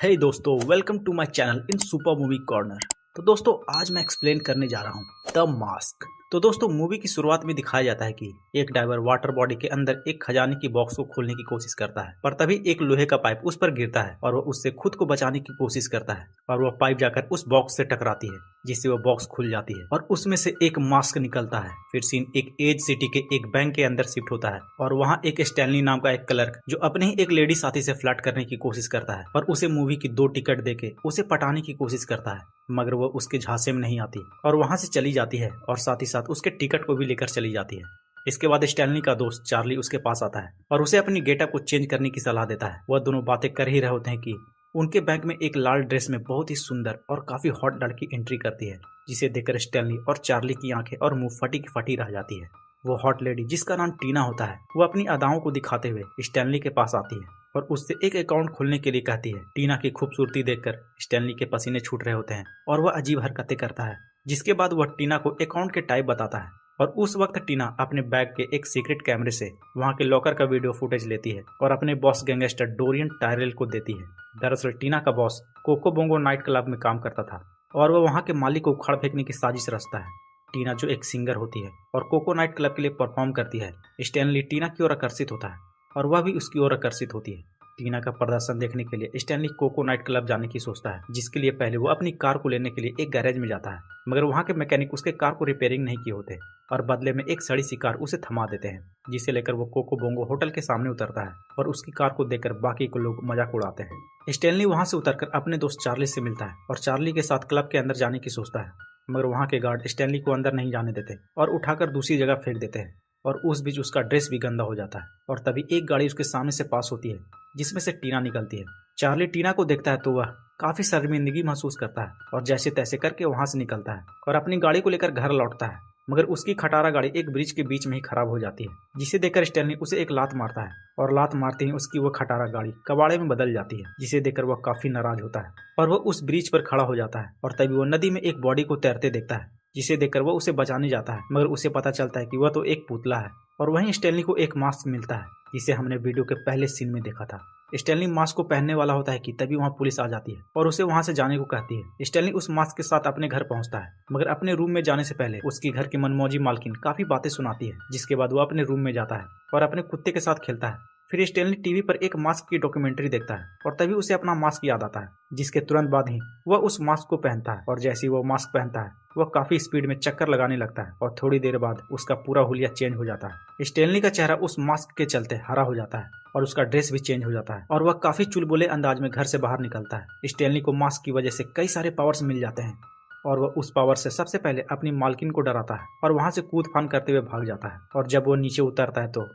हे दोस्तों, welcome to my channel in super movie corner. तो दोस्तों, आज मैं एक्सप्लेन करने जा रहा हूँ द मास्क। तो दोस्तों, मूवी की शुरुआत में दिखाया जाता है कि एक डाइवर वाटर बॉडी के अंदर एक खजाने की बॉक्स को खोलने की कोशिश करता है, पर तभी एक लोहे का पाइप उस पर गिरता है और वह उससे खुद को बचाने की कोशिश करता है और वह पाइप जाकर उस बॉक्स से टकराती है, जिससे वह बॉक्स खुल जाती है और उसमें से एक मास्क निकलता है। फिर सीन एक एज सिटी के एक बैंक के अंदर शिफ्ट होता है और वहाँ एक स्टैनली नाम का एक क्लर्क जो अपने ही एक लेडी साथी से फ्लर्ट करने की कोशिश करता है और उसे मूवी की 2 टिकट देके उसे पटाने की कोशिश करता है, मगर वो उसके झांसे में नहीं आती और वहां से चली जाती है और साथ ही साथ उसके टिकट को भी लेकर चली जाती है। इसके बाद स्टैनली का दोस्त चार्ली उसके पास आता है और उसे अपनी गेटअप को चेंज करने की सलाह देता है। वह दोनों बातें कर ही रहे होते हैं कि उनके बैंक में एक लाल ड्रेस में बहुत ही सुंदर और काफी हॉट लड़की एंट्री करती है, जिसे देखकर स्टैनली और चार्ली की आंखें और मुंह फटी की फटी रह जाती है। वो हॉट लेडी, जिसका नाम टीना होता है, वो अपनी अदाओं को दिखाते हुए स्टैनली के पास आती है और उससे एक अकाउंट खोलने के लिए कहती है। टीना की खूबसूरती देखकर स्टैनली के पसीने छूट रहे होते हैं और वह अजीब हरकतें करता है, जिसके बाद वह टीना को अकाउंट के टाइप बताता है और उस वक्त टीना अपने बैग के एक सीक्रेट कैमरे से वहां के लॉकर का वीडियो फुटेज लेती है और अपने बॉस गैंगस्टर डोरियन टायरेल को देती है। दरअसल टीना का boss Coco Bongo night club में काम करता था और वह वहां के मालिक को उखाड़ फेंकने की साजिश रचता है। टीना, जो एक सिंगर होती है और कोको नाइट क्लब के लिए परफॉर्म करती है, स्टैनली टीना की ओर आकर्षित होता है और वह भी उसकी ओर आकर्षित होती है। टीना का प्रदर्शन देखने के लिए स्टैनली कोको नाइट क्लब जाने की सोचता है, जिसके लिए पहले वो अपनी कार को लेने के लिए एक गैरेज में जाता है, मगर वहाँ के मैकेनिक उसके कार को रिपेयरिंग नहीं किए होते और बदले में एक सड़ी सी कार उसे थमा देते हैं, जिसे लेकर वो कोको बोंगो होटल के सामने उतरता है और उसकी कार को देखकर बाकी को लोग मजाक उड़ाते हैं। स्टैनली वहाँ से उतरकर अपने दोस्त चार्ली से मिलता है और चार्ली के साथ क्लब के अंदर जाने की सोचता है, मगर वहाँ के गार्ड स्टैनली को अंदर नहीं जाने देते और उठाकर दूसरी जगह फेंक देते हैं और उस बीच उसका ड्रेस भी गंदा हो जाता है और तभी एक गाड़ी उसके सामने से पास होती है, जिसमें से टीना निकलती है। चार्ली टीना को देखता है तो वह काफी शर्मिंदगी महसूस करता है और जैसे तैसे करके वहां से निकलता है और अपनी गाड़ी को लेकर घर लौटता है, मगर उसकी खटारा गाड़ी एक ब्रिज के बीच में ही खराब हो जाती है, जिसे देखकर स्टैनली उसे एक लात मारता है और लात मारते ही उसकी वो खटारा गाड़ी कबाड़े में बदल जाती है, जिसे देखकर वह काफी नाराज होता है और वह उस ब्रिज पर खड़ा हो जाता है और तभी वो नदी में एक बॉडी को तैरते देखता है, जिसे देखकर वह उसे बचाने जाता है, मगर उसे पता चलता है कि वह तो एक पुतला है और वहीं स्टैनली को एक मास्क मिलता है, जिसे हमने वीडियो के पहले सीन में देखा था। स्टैनली मास्क को पहनने वाला होता है कि तभी वहां पुलिस आ जाती है और उसे वहां से जाने को कहती है। स्टैनली उस मास्क के साथ अपने घर पहुंचता है, मगर अपने रूम में जाने से पहले उसकी घर की मनमौजी मालकिन काफी बातें सुनाती है, जिसके बाद वो अपने रूम में जाता है और अपने कुत्ते के साथ खेलता है। फिर स्टैनली टीवी पर एक मास्क की डॉक्यूमेंट्री देखता है और तभी उसे अपना मास्क याद आता है, जिसके तुरंत बाद ही वह उस मास्क को पहनता है और जैसे ही वो मास्क पहनता है वह काफी स्पीड में चक्कर लगाने लगता है और थोड़ी देर बाद उसका पूरा हुलिया चेंज हो जाता है। स्टैनली का चेहरा उस मास्क के चलते हरा हो जाता है और उसका ड्रेस भी चेंज हो जाता है और वह काफी चुलबुले अंदाज में घर से बाहर निकलता है। स्टैनली को मास्क की वजह से कई सारे पावर्स मिल जाते हैं और वह उस पावर से सबसे पहले अपनी मालकिन को डराता है और वहां से कूद फान करते हुए भाग जाता है और जब वो नीचे उतरता है तो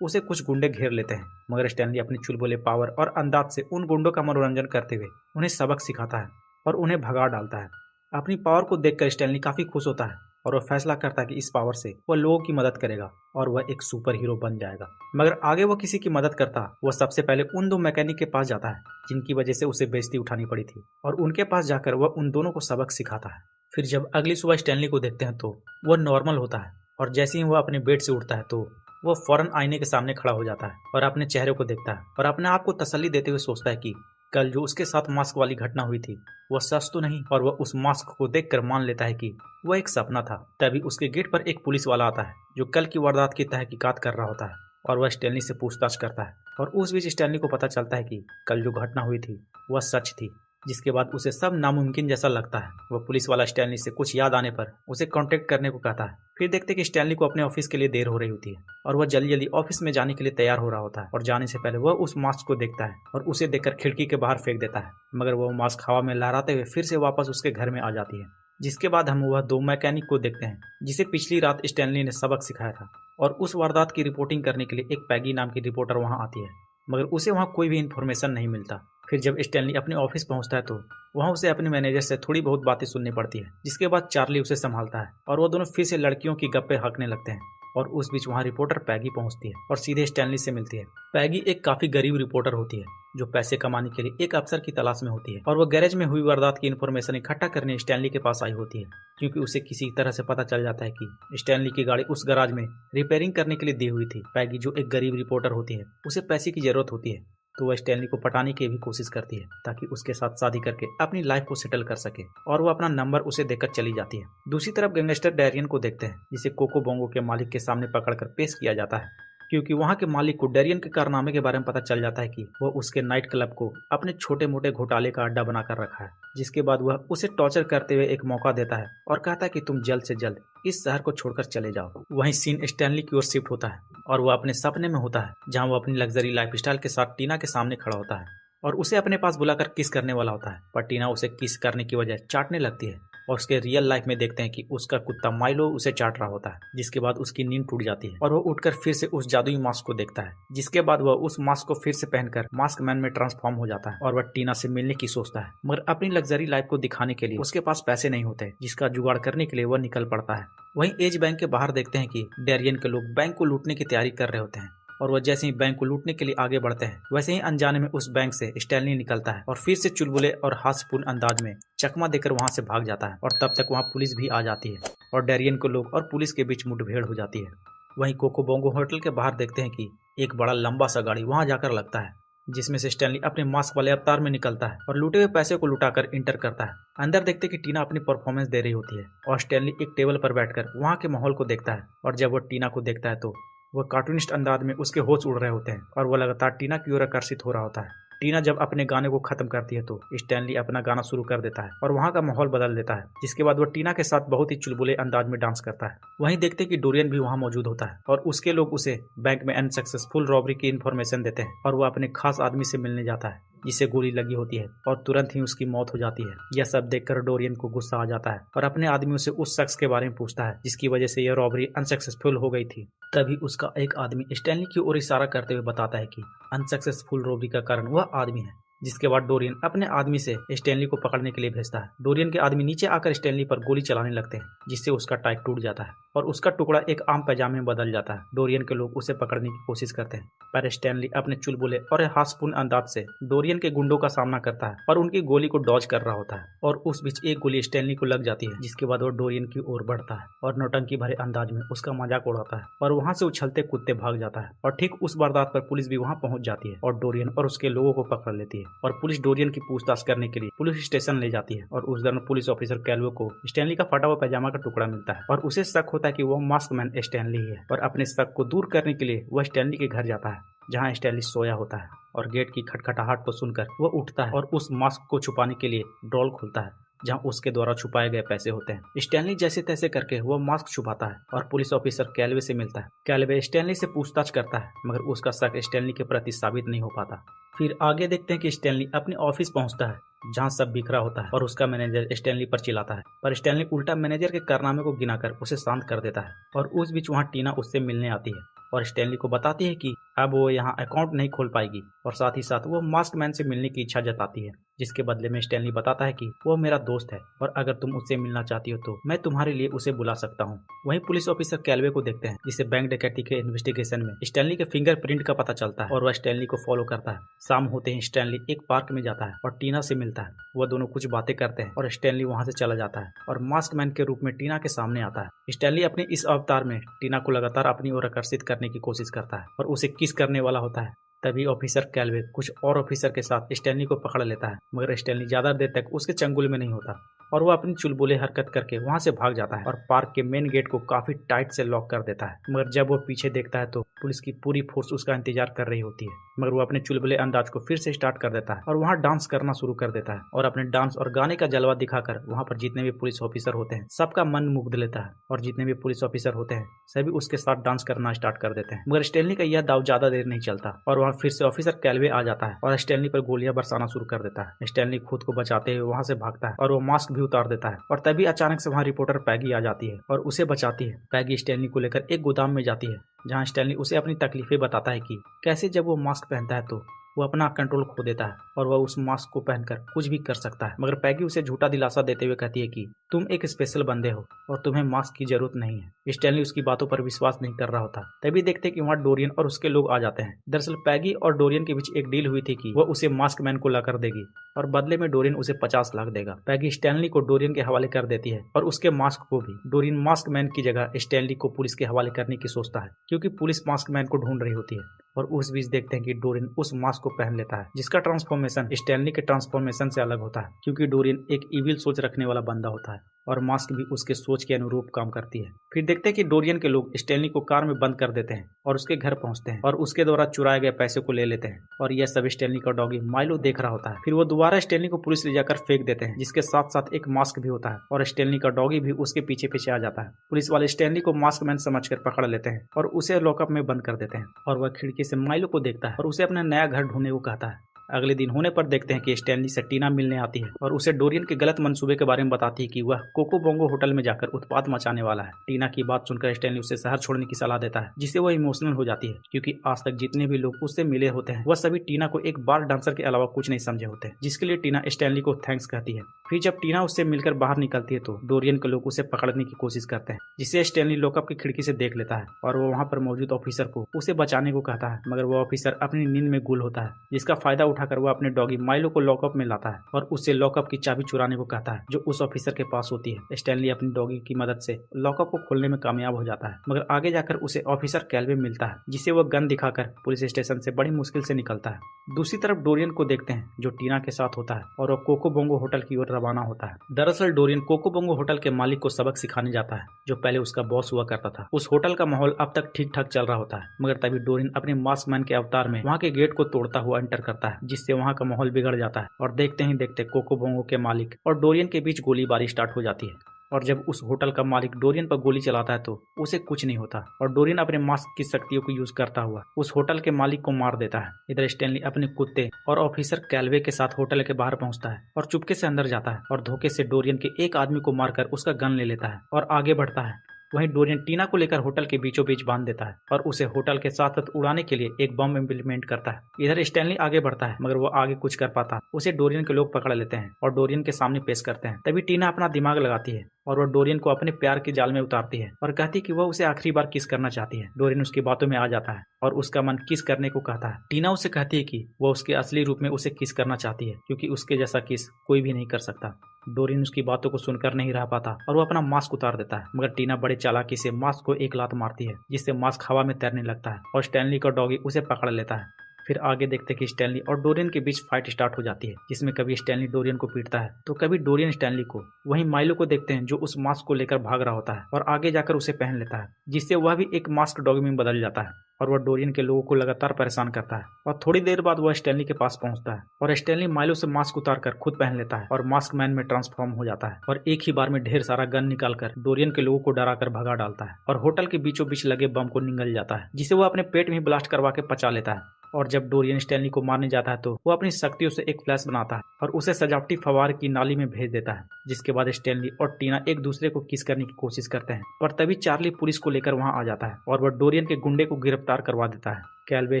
उसे कुछ गुंडे घेर लेते हैं, मगर स्टैनली अपनी चुलबुले पावर और अंदाज से उन गुंडों का मनोरंजन करते हुए उन्हें सबक सिखाता है और उन्हें भगा डालता है। अपनी पावर को देखकर स्टैनली काफी खुश होता है और वह फैसला करता है कि इस पावर से वह लोगों की मदद करेगा और वह एक सुपर हीरो बन जाएगा। मगर आगे वह किसी की मदद करता, वह सबसे पहले उन 2 मैकेनिक के पास जाता है जिनकी वजह से उसे बेइज्जती उठानी पड़ी थी और उनके पास जाकर वह उन दोनों को सबक सिखाता है। फिर जब अगली सुबह स्टैनली को देखते हैं तो वह नॉर्मल होता है और जैसे ही वह अपने बेड से उठता है तो वह फौरन आईने के सामने खड़ा हो जाता है और अपने चेहरे को देखता है और अपने आप को तसल्ली देते हुए सोचता है कि कल जो उसके साथ मास्क वाली घटना हुई थी वह सच तो नहीं, और वह उस मास्क को देखकर मान लेता है कि वह एक सपना था। तभी उसके गेट पर एक पुलिस वाला आता है जो कल की वारदात की तहकीकात कर रहा होता है और वह स्टैनली से पूछताछ करता है और उस बीच स्टैनली को पता चलता है कि कल जो घटना हुई थी वह सच थी, जिसके बाद उसे सब नामुमकिन जैसा लगता है। वह पुलिस वाला स्टैनली से कुछ याद आने पर उसे कांटेक्ट करने को कहता है। फिर देखते कि स्टैनली को अपने ऑफिस के लिए देर हो रही होती है और वह जल्दी जल्दी ऑफिस में जाने के लिए तैयार हो रहा होता है और जाने से पहले वह उस मास्क को देखता है और उसे देखकर खिड़की के बाहर फेंक देता है, मगर वह मास्क हवा में लहराते हुए फिर से वापस उसके घर में आ जाती है। जिसके बाद हम वह 2 मैकेनिक को देखते हैं जिसे पिछली रात स्टैनली ने सबक सिखाया था और उस वारदात की रिपोर्टिंग करने के लिए एक पैगी नाम की रिपोर्टर वहां आती है, मगर उसे वहां कोई भी इन्फॉर्मेशन नहीं मिलता। फिर जब स्टैनली अपने ऑफिस पहुंचता है तो वहां उसे अपने मैनेजर से थोड़ी बहुत बातें सुननी पड़ती है, जिसके बाद चार्ली उसे संभालता है और वो दोनों फिर से लड़कियों की गप्पे हाँकने लगते हैं और उस बीच वहां रिपोर्टर पैगी पहुंचती है और सीधे स्टैनली से मिलती है। पैगी एक काफी गरीब रिपोर्टर होती है जो पैसे कमाने के लिए एक अफसर की तलाश में होती है और वह गैरेज में हुई वारदात की इन्फॉर्मेशन इकट्ठा करने स्टैनली के पास आई होती है, क्योंकि उसे किसी तरह से पता चल जाता है कि स्टैनली की गाड़ी उस गैराज में रिपेयरिंग करने के लिए दी हुई थी। पैगी, जो एक गरीब रिपोर्टर होती है, उसे पैसे की जरूरत होती है तो वह स्टैनली को पटाने की भी कोशिश करती है ताकि उसके साथ शादी करके अपनी लाइफ को सेटल कर सके, और वो अपना नंबर उसे देकर चली जाती है। दूसरी तरफ गैंगस्टर डेरियन को देखते हैं, जिसे कोको बोंगो के मालिक के सामने पकड़कर पेश किया जाता है, क्योंकि वहाँ के मालिक को डेरियन के कारनामे के बारे में पता चल जाता है कि वह उसके नाइट क्लब को अपने छोटे मोटे घोटाले का अड्डा बनाकर रखा है। जिसके बाद वह उसे टॉर्चर करते हुए एक मौका देता है और कहता है कि तुम जल्द से जल्द इस शहर को छोड़कर चले जाओ। वहीं सीन स्टैनली की ओर शिफ्ट होता है और वह अपने सपने में होता है, जहाँ वो अपनी लग्जरी लाइफस्टाइल के साथ टीना के सामने खड़ा होता है और उसे अपने पास बुलाकर किस करने वाला होता है, पर टीना उसे किस करने की वजह चाटने लगती है और उसके रियल लाइफ में देखते हैं कि उसका कुत्ता माइलो उसे चाट रहा होता है। जिसके बाद उसकी नींद टूट जाती है और वो उठकर फिर से उस जादुई मास्क को देखता है, जिसके बाद वह उस मास्क को फिर से पहनकर मास्क मैन में ट्रांसफॉर्म हो जाता है और वह टीना से मिलने की सोचता है, मगर अपनी लग्जरी लाइफ को दिखाने के लिए उसके पास पैसे नहीं होते, जिसका जुगाड़ करने के लिए वह निकल पड़ता है। वहीं एज बैंक के बाहर देखते हैं कि डेरियन के लोग बैंक को लूटने की तैयारी कर रहे होते हैं और वह जैसे ही बैंक को लूटने के लिए आगे बढ़ते हैं, वैसे ही अनजाने में उस बैंक से स्टैनली निकलता है और फिर से चुलबुले और हास्यपूर्ण अंदाज में चकमा देकर वहां से भाग जाता है। और तब तक वहां पुलिस भी आ जाती है और डेरियन के लोग और पुलिस के बीच मुठभेड़ हो जाती है। वहीं कोको बोंगो होटल के बाहर देखते हैं कि एक बड़ा लंबा सा गाड़ी वहां जाकर लगता है, जिसमें से स्टैनली अपने मास्क वाले अवतार में निकलता है और लूटे हुए पैसे को लुटाकर इंटर करता है। अंदर देखते कि टीना अपनी परफॉर्मेंस दे रही होती है और स्टैनली एक टेबल पर बैठकर वहां के माहौल को देखता है, और जब वह टीना को देखता है तो वह कार्टूनिस्ट अंदाज में उसके होश उड़ रहे होते हैं और वह लगातार टीना की ओर आकर्षित हो रहा होता है। टीना जब अपने गाने को खत्म करती है तो स्टैनली अपना गाना शुरू कर देता है और वहाँ का माहौल बदल देता है, जिसके बाद वह टीना के साथ बहुत ही चुलबुले अंदाज में डांस करता है। वहीं देखते कि डोरियन भी वहाँ मौजूद होता है और उसके लोग उसे बैंक में अनसक्सेसफुल रॉबरी की इन्फॉर्मेशन देते हैं और वह अपने खास आदमी से मिलने जाता है, जिसे गोली लगी होती है और तुरंत ही उसकी मौत हो जाती है। यह सब देखकर डोरियन को गुस्सा आ जाता है और अपने आदमियों से उस शख्स के बारे में पूछता है जिसकी वजह से यह रॉबरी अनसक्सेसफुल हो गई थी। तभी उसका एक आदमी स्टैनली की ओर इशारा करते हुए बताता है कि अनसक्सेसफुल रॉबरी का कारण वह आदमी है। जिसके बाद डोरियन अपने आदमी से स्टैनली को पकड़ने के लिए भेजता है। डोरियन के आदमी नीचे आकर स्टैनली पर गोली चलाने लगते हैं, जिससे उसका टाई टूट जाता है और उसका टुकड़ा एक आम पैजामे में बदल जाता है। डोरियन के लोग उसे पकड़ने की कोशिश करते हैं, पर स्टैनली अपने चुलबुले और हास्यपूर्ण अंदाज से डोरियन के गुंडों का सामना करता है और उनकी गोली को डॉज कर रहा होता है और उस बीच एक गोली स्टैनली को लग जाती है। जिसके बाद वो डोरियन की ओर बढ़ता है और नौटंकी भरे अंदाज में उसका मजाक उड़ाता है और वहां से उछलते कुत्ते भाग जाता है। और ठीक उस वारदात पर पुलिस भी वहां पहुंच जाती है और डोरियन और उसके लोगों को पकड़ लेती है और पुलिस डोरियन की पूछताछ करने के लिए पुलिस स्टेशन ले जाती है। और उस दौरान पुलिस ऑफिसर कैल्वो को स्टैनली का फटा हुआ पैजामा का टुकड़ा मिलता है और उसे शक होता है कि वह मास्क मैन स्टैनली ही है और अपने शक को दूर करने के लिए वह स्टैनली के घर जाता है, जहां स्टैनली सोया होता है और गेट की खटखटाहट को सुनकर वह उठता है और उस मास्क को छुपाने के लिए ड्रॉल खोलता है, जहां उसके द्वारा छुपाए गए पैसे होते हैं। स्टैनली जैसे तैसे करके वह मास्क छुपाता है और पुलिस ऑफिसर कैल्वे से मिलता है। कैल्वे स्टैनली से पूछताछ करता है, मगर उसका शक स्टैनली के प्रति साबित नहीं हो पाता। फिर आगे देखते हैं कि स्टैनली अपने ऑफिस पहुंचता है, जहां सब बिखरा होता है और उसका मैनेजर स्टैनली पर चिल्लाता है, पर स्टैनली उल्टा मैनेजर के कारनामे को गिनाकर उसे शांत कर देता है। और उस बीच वहां टीना उससे मिलने आती है और स्टैनली को बताती है कि अब वो यहाँ अकाउंट नहीं खोल पाएगी और साथ ही साथ वो मास्क मैन से मिलने की इच्छा जताती है, जिसके बदले में स्टैनली बताता है कि वो मेरा दोस्त है और अगर तुम उससे मिलना चाहती हो तो मैं तुम्हारे लिए उसे बुला सकता हूँ। वहीं पुलिस ऑफिसर कैल्वे को देखते हैं, जिसे बैंक डकैती के इन्वेस्टिगेशन में स्टैनली के फिंगरप्रिंट का पता चलता है और वह स्टैनली को फॉलो करता है। शाम होते ही स्टैनली एक पार्क में जाता है और टीना से मिलता है। वह दोनों कुछ बातें करते हैं और स्टैनली वहां से चला जाता है और मास्क मैन के रूप में टीना के सामने आता है। स्टैनली अपने इस अवतार में टीना को लगातार अपनी ओर आकर्षित करने की कोशिश करता है और उसे किस करने वाला होता है। तभी ऑफिसर कैल्वे कुछ और ऑफिसर के साथ स्टैनली को पकड़ लेता है, मगर स्टैनली ज्यादा देर तक उसके चंगुल में नहीं होता और वो अपनी चुलबुले हरकत करके वहां से भाग जाता है और पार्क के मेन गेट को काफी टाइट से लॉक कर देता है। मगर जब वो पीछे देखता है तो पुलिस की पूरी फोर्स उसका इंतजार कर रही होती है, मगर वो अपने चुलबुले अंदाज को फिर से स्टार्ट कर देता है और वहाँ डांस करना शुरू कर देता है और अपने डांस और गाने का जलवा दिखाकर वहाँ पर जितने भी पुलिस ऑफिसर होते हैं सबका मन मुग्ध लेता है और जितने भी पुलिस ऑफिसर होते हैं सभी उसके साथ डांस करना स्टार्ट कर देते हैं। मगर स्टैनली का यह दाव ज्यादा देर नहीं चलता और वहाँ फिर से ऑफिसर कैल्वे आ जाता है और स्टैनली पर गोलियां बरसाना शुरू कर देता है। स्टैनली खुद को बचाते हुए वहाँ से भागता है और वो मास्क भी उतार देता है और तभी अचानक से वहाँ रिपोर्टर पैगी आ जाती है और उसे बचाती है। पैगी स्टैनली को लेकर एक गोदाम में जाती है, जहाँ स्टैनली उसे अपनी तकलीफें बताता है कि कैसे जब वो मास्क पहनता है तो वो अपना कंट्रोल खो देता है और वह उस मास्क को पहनकर कुछ भी कर सकता है। मगर पैगी उसे झूठा दिलासा देते हुए कहती है कि तुम एक स्पेशल बंदे हो और तुम्हें मास्क की जरूरत नहीं है। स्टैनली उसकी बातों पर विश्वास नहीं कर रहा होता। तभी देखते कि वहाँ डोरियन और उसके लोग आ जाते हैं। दरअसल पैगी और डोरियन के बीच एक डील हुई थी कि वह उसे मास्क मैन को लाकर देगी और बदले में डोरियन उसे 50 लाख देगा। पैगी स्टैनली को डोरियन के हवाले कर देती है और उसके मास्क को भी। डोरियन मास्क मैन की जगह स्टैनली को पुलिस के हवाले करने की सोचता है, क्योंकि पुलिस मास्क मैन को ढूंढ रही होती है। और उस बीच देखते हैं कि डोरियन उस मास्क को पहन लेता है, जिसका ट्रांसफॉर्मेशन स्टैनली के ट्रांसफॉर्मेशन से अलग होता है, क्योंकि डोरियन एक इविल सोच रखने वाला बंदा होता है और मास्क भी उसके सोच के अनुरूप काम करती है। फिर देखते हैं कि डोरियन के लोग स्टैनली को कार में बंद कर देते हैं और उसके घर पहुंचते हैं और उसके द्वारा चुराए गए पैसे को ले लेते हैं और यह सब स्टैनली का डॉगी माइलो देख रहा होता है। फिर वो दोबारा स्टैनली को पुलिस ले जाकर फेंक देते हैं, जिसके साथ साथ एक मास्क भी होता है और स्टैनली का डॉगी भी उसके पीछे पीछे आ जाता है। पुलिस वाले स्टैनली को मास्क मैन समझकर पकड़ लेते हैं और उसे लॉकअप में बंद कर देते हैं और वह खिड़की से माइलो को देखता है और उसे अपना नया घर ढूंढने को कहता है। अगले दिन होने पर देखते हैं कि स्टैनली से टीना मिलने आती है और उसे डोरियन के गलत मंसूबे के बारे में बताती है कि वह कोको बोंगो होटल में जाकर उत्पात मचाने वाला है। टीना की बात सुनकर स्टैनली उसे शहर छोड़ने की सलाह देता है, जिससे वह इमोशनल हो जाती है, क्योंकि आज तक जितने भी लोग उससे मिले होते हैं वह सभी टीना को एक बार डांसर के अलावा कुछ नहीं समझे होते, जिसके लिए टीना स्टैनली को थैंक्स कहती है। फिर जब टीना उससे मिलकर बाहर निकलती है तो डोरियन के लोग उसे पकड़ने की कोशिश करते हैं, जिसे स्टैनली लॉकअप की खिड़की से देख लेता है और वो वहाँ पर मौजूद ऑफिसर को उसे बचाने को कहता है, मगर वो ऑफिसर अपनी नींद में गुल होता है, जिसका फायदा उठाकर वह अपने डॉगी माइलो को लॉकअप में लाता है और उससे लॉकअप की चाबी चुराने को कहता है, जो उस ऑफिसर के पास होती है। स्टैनली अपनी डॉगी की मदद से लॉकअप को खोलने में कामयाब हो जाता है, मगर आगे जाकर उसे ऑफिसर कैल्वे मिलता है, जिसे वह गन दिखाकर पुलिस स्टेशन से बड़ी मुश्किल से निकलता है। दूसरी तरफ डोरियन को देखते हैं, जो टीना के साथ होता है और वह कोको बोंगो होटल की ओर रवाना होता है। दरअसल डोरियन कोको बोंगो होटल के मालिक को सबक सिखाने जाता है, जो पहले उसका बॉस हुआ करता था। उस होटल का माहौल अब तक ठीक ठाक चल रहा होता है, मगर तभी डोरियन अपने मास्क मैन के अवतार में वहाँ के गेट को तोड़ता हुआ एंटर करता है, जिससे वहाँ का माहौल बिगड़ जाता है और देखते ही देखते कोको बोंगो के मालिक और डोरियन के बीच गोलीबारी स्टार्ट हो जाती है। और जब उस होटल का मालिक डोरियन पर गोली चलाता है तो उसे कुछ नहीं होता और डोरियन अपने मास्क की शक्तियों को यूज करता हुआ उस होटल के मालिक को मार देता है। इधर स्टैनली अपने कुत्ते और ऑफिसर कैल्वे के साथ होटल के बाहर पहुंचता है और चुपके से अंदर जाता है और धोखे से डोरियन के एक आदमी को मारकर उसका गन ले लेता है और आगे बढ़ता है। वहीं डोरियन टीना को लेकर होटल के बीचों बीच बांध देता है और उसे होटल के साथ साथ उड़ाने के लिए एक बम इम्प्लीमेंट करता है। इधर स्टैनली आगे बढ़ता है, मगर वो आगे कुछ कर पाता, उसे डोरियन के लोग पकड़ लेते हैं और डोरियन के सामने पेश करते हैं। तभी टीना अपना दिमाग लगाती है और वह डोरियन को अपने प्यार के जाल में उतारती है और कहती है कि वह उसे आखिरी बार किस करना चाहती है। डोरियन उसकी बातों में आ जाता है और उसका मन किस करने को कहता है। टीना उसे कहती है कि वह उसके असली रूप में उसे किस करना चाहती है, क्योंकि उसके जैसा किस कोई भी नहीं कर सकता। डोरियन उसकी बातों को सुनकर नहीं रह पाता और वो अपना मास्क उतार देता है, मगर टीना बड़े चालाकी से मास्क को एक लात मारती है, जिससे मास्क हवा में तैरने लगता है और स्टैनली का डॉगी उसे पकड़ लेता है। फिर आगे देखते कि स्टैनली और डोरियन के बीच फाइट स्टार्ट हो जाती है, जिसमें कभी स्टैनली डोरियन को पीटता है तो कभी डोरियन स्टैनली को। वहीं माइलो को देखते हैं, जो उस मास्क को लेकर भाग रहा होता है और आगे जाकर उसे पहन लेता है, जिससे वह भी एक मास्क डॉगी में बदल जाता है और वह डोरियन के लोगों को लगातार परेशान करता है। और थोड़ी देर बाद वह स्टैनली के पास पहुंचता है और स्टैनली माइलो से मास्क उतारकर खुद पहन लेता है और मास्क मैन में ट्रांसफॉर्म हो जाता है और एक ही बार में ढेर सारा गन निकालकर डोरियन के लोगों को डराकर भगा डालता है और होटल के बीचों बीच लगे बम को निगल जाता है, जिसे वह अपने पेट में ब्लास्ट करवा के पचा लेता है। और जब डोरियन स्टैनली को मारने जाता है तो वो अपनी शक्तियों से एक फ्लैश बनाता है और उसे सजावटी फवार की नाली में भेज देता है, जिसके बाद स्टैनली और टीना एक दूसरे को किस करने की कोशिश करते हैं। और तभी चार्ली पुलिस को लेकर वहां आ जाता है और वह डोरियन के गुंडे को गिरफ्तार करवा देता है। कैल्वे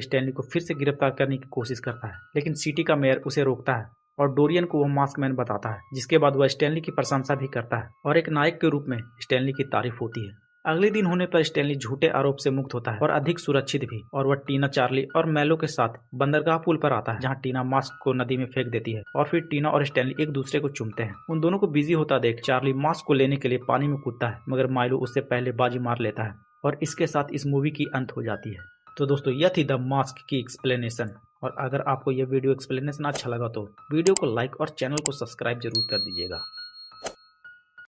स्टैनली को फिर से गिरफ्तार करने की कोशिश करता है, लेकिन सिटी का मेयर उसे रोकता है और डोरियन को वह मास्क मैन बताता है, जिसके बाद वह स्टैनली की प्रशंसा भी करता है और एक नायक के रूप में स्टैनली की तारीफ होती है। अगले दिन होने पर स्टैनली झूठे आरोप से मुक्त होता है और अधिक सुरक्षित भी, और वह टीना, चार्ली और मेलो के साथ बंदरगाह पुल पर आता है, जहां टीना मास्क को नदी में फेंक देती है और फिर टीना और स्टैनली एक दूसरे को चूमते हैं। उन दोनों को बिजी होता देख चार्ली मास्क को लेने के लिए पानी में कूदता है, मगर माइलो उससे पहले बाजी मार लेता है और इसके साथ इस मूवी की अंत हो जाती है। तो दोस्तों, यह थी द मास्क की एक्सप्लेनेशन, और अगर आपको यह वीडियो एक्सप्लेनेशन अच्छा लगा तो वीडियो को लाइक और चैनल को सब्सक्राइब जरूर कर दीजिएगा।